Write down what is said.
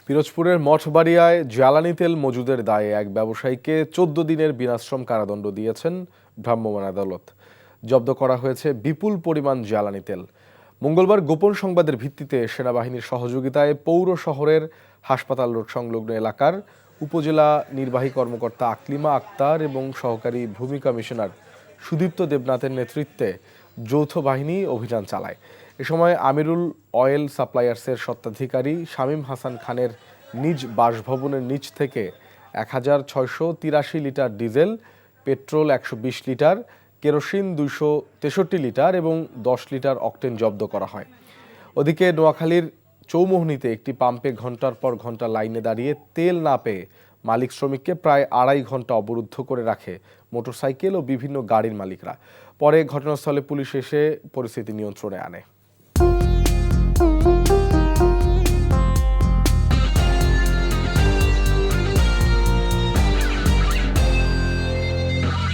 পিরোজপুরের মঠবাড়িয়ায় জ্বালানি তেল মজুদের দায়ে এক ব্যবসায়ীকে ১৪ দিনের বিনাশ্রম কারাদণ্ড দিয়েছেন ভ্রাম্যমাণ আদালত। জব্দ করা হয়েছে বিপুল পরিমাণ জ্বালানি তেল। মঙ্গলবার গোপন সংবাদের ভিত্তিতে সেনাবাহিনীর সহযোগিতায় পৌর শহরের হাসপাতাল রোড সংলগ্ন এলাকার উপজেলা নির্বাহী কর্মকর্তা আকলিমা আক্তার এবং সহকারী ভূমি কমিশনার সুদীপ্ত দেবনাথের নেতৃত্বে যৌথ বাহিনী অভিযান চালায়। এ সময় আমিরুল অয়েল সাপ্লায়ার্সের স্বত্বাধিকারী শামীম হাসান খানের নিজ বাসভবনের নিচ থেকে ১,৬৮৩ litre diesel, petrol ১২০ litre, kerosene ২৬৩ litre এবং ১০ লিটার অকটেন জব্দ করা হয়। ওদিকে নোয়াখালীর চৌমোহনীতে একটি পাম্পে ঘন্টার পর ঘন্টা লাইনে দাঁড়িয়ে তেল না পেয়ে মালিক শ্রমিককে প্রায় ২.৫ ঘন্টা অবরুদ্ধ করে রাখে মোটরসাইকেল ও বিভিন্ন গাড়ির মালিকরা। পরে ঘটনাস্থলে পুলিশ এসে পরিস্থিতি নিয়ন্ত্রণে আনে।